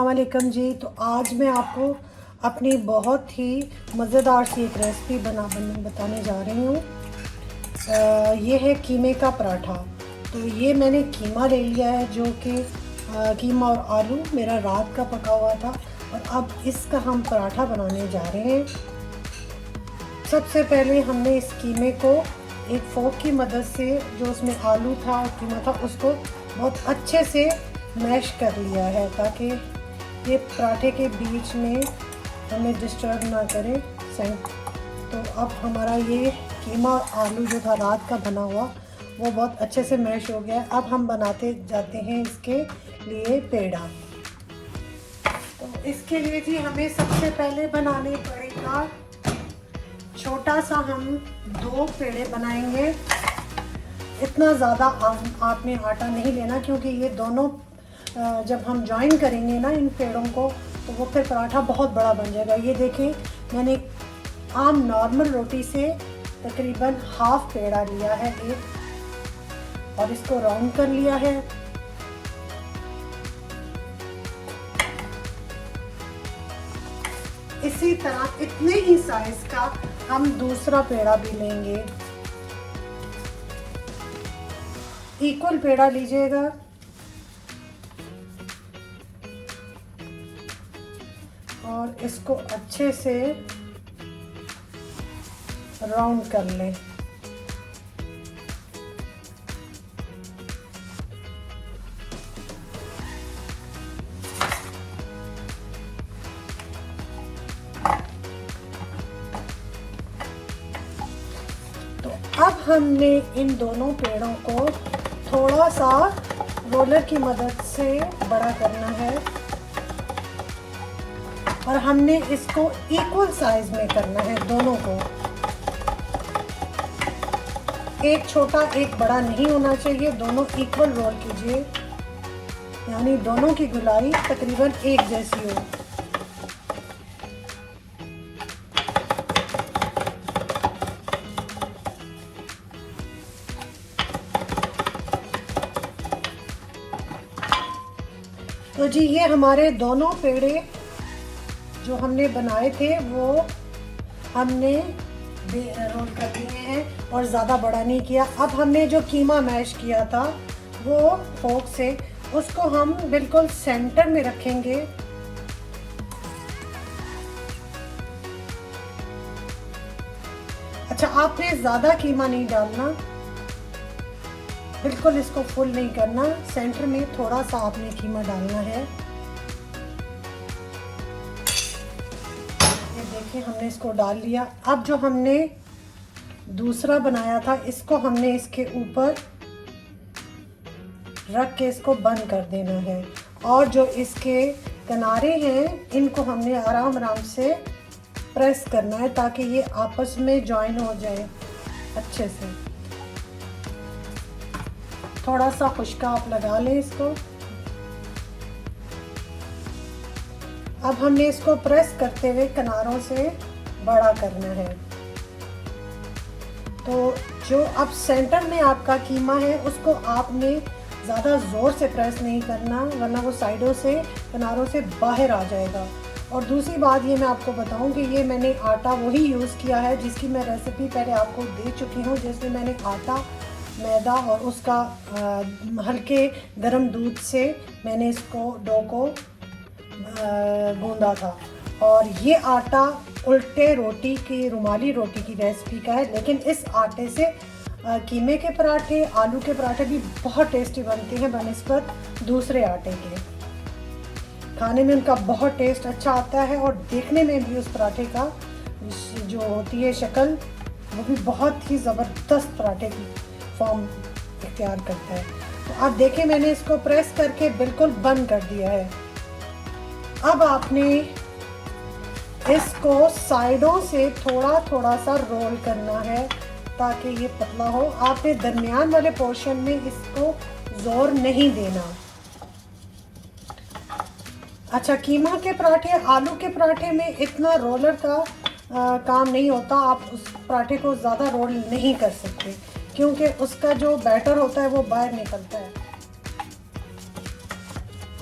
अस्सलाम वालेकुम जी। तो आज मैं आपको अपनी बहुत ही मज़ेदार सी एक रेसिपी बताने जा रही हूँ। ये है कीमे का पराठा। तो ये मैंने कीमा ले लिया है, जो कि कीमा और आलू मेरा रात का पका हुआ था, और अब इसका हम पराठा बनाने जा रहे हैं। सबसे पहले हमने इस कीमे को एक फोक की मदद से, जो उसमें आलू था और कीमा था, उसको बहुत अच्छे से मैश कर लिया है, ताकि ये पराठे के बीच में हमें डिस्टर्ब ना करे तो अब हमारा ये कीमा और आलू जो था रात का बना हुआ, वो बहुत अच्छे से मैश हो गया है। अब हम बनाते जाते हैं इसके लिए पेड़ा। तो इसके लिए जी हमें सबसे पहले बनाने पड़ेगा छोटा सा, हम 2 पेड़े बनाएंगे। इतना ज़्यादा आपने आटा नहीं लेना, क्योंकि ये दोनों जब हम जॉइन करेंगे ना इन पेड़ों को, तो वो फिर पराठा बहुत बड़ा बन जाएगा। ये देखें, मैंने आम नॉर्मल रोटी से तकरीबन हाफ पेड़ा लिया है एक, और इसको राउंड कर लिया है। इसी तरह इतने ही साइज का हम दूसरा पेड़ा भी लेंगे। इक्वल पेड़ा लीजिएगा। और इसको अच्छे से राउंड कर लें। तो अब हमने इन दोनों पेड़ों को थोड़ा सा रोलर की मदद से बड़ा करना है, और हमने इसको इक्वल साइज में करना है दोनों को। एक छोटा एक बड़ा नहीं होना चाहिए, दोनों इक्वल रोल कीजिए, यानी दोनों की गोलाई तकरीबन एक जैसी हो। तो जी ये हमारे दोनों पेड़े जो हमने बनाए थे वो हमने रोल कर दिए हैं, और ज़्यादा बड़ा नहीं किया। अब हमने जो कीमा मैश किया था वो फोक से, उसको हम बिल्कुल सेंटर में रखेंगे। अच्छा, आपने ज़्यादा कीमा नहीं डालना, बिल्कुल इसको फुल नहीं करना, सेंटर में थोड़ा सा आपने कीमा डालना है। देखिए, हमने इसको डाल लिया। अब जो हमने दूसरा बनाया था, इसको हमने इसके ऊपर रख के इसको बंद कर देना है, और जो इसके किनारे हैं इनको हमने आराम आराम से प्रेस करना है, ताकि ये आपस में जॉइन हो जाए अच्छे से। थोड़ा सा खुश्का आप लगा लें इसको। अब हमने इसको प्रेस करते हुए किनारों से बड़ा करना है। तो जो अब सेंटर में आपका कीमा है, उसको आपने ज़्यादा ज़ोर से प्रेस नहीं करना, वरना वो साइडों से किनारों से बाहर आ जाएगा। और दूसरी बात ये मैं आपको बताऊं कि ये मैंने आटा वही यूज़ किया है जिसकी मैं रेसिपी पहले आपको दे चुकी हूँ, जिसमें मैंने आटा, मैदा और उसका हल्के गर्म दूध से मैंने इसको डो को गूंदा था। और ये आटा उल्टे रोटी की, रुमाली रोटी की रेसिपी का है, लेकिन इस आटे से कीमे के पराठे, आलू के पराठे भी बहुत टेस्टी बनते हैं बनिस्बत दूसरे आटे के। खाने में उनका बहुत टेस्ट अच्छा आता है, और देखने में भी उस पराठे का जो होती है शक्ल, वो भी बहुत ही ज़बरदस्त पराठे की फॉर्म इख्तियार करता है। तो आप देखें, मैंने इसको प्रेस करके बिल्कुल बंद कर दिया है। अब आपने इसको साइडों से थोड़ा थोड़ा सा रोल करना है, ताकि ये पतला हो। आपने दरमियान वाले पोर्शन में इसको जोर नहीं देना। अच्छा, कीमा के पराठे, आलू के पराठे में इतना रोलर का काम नहीं होता। आप उस पराठे को ज़्यादा रोल नहीं कर सकते, क्योंकि उसका जो बैटर होता है वो बाहर निकलता है।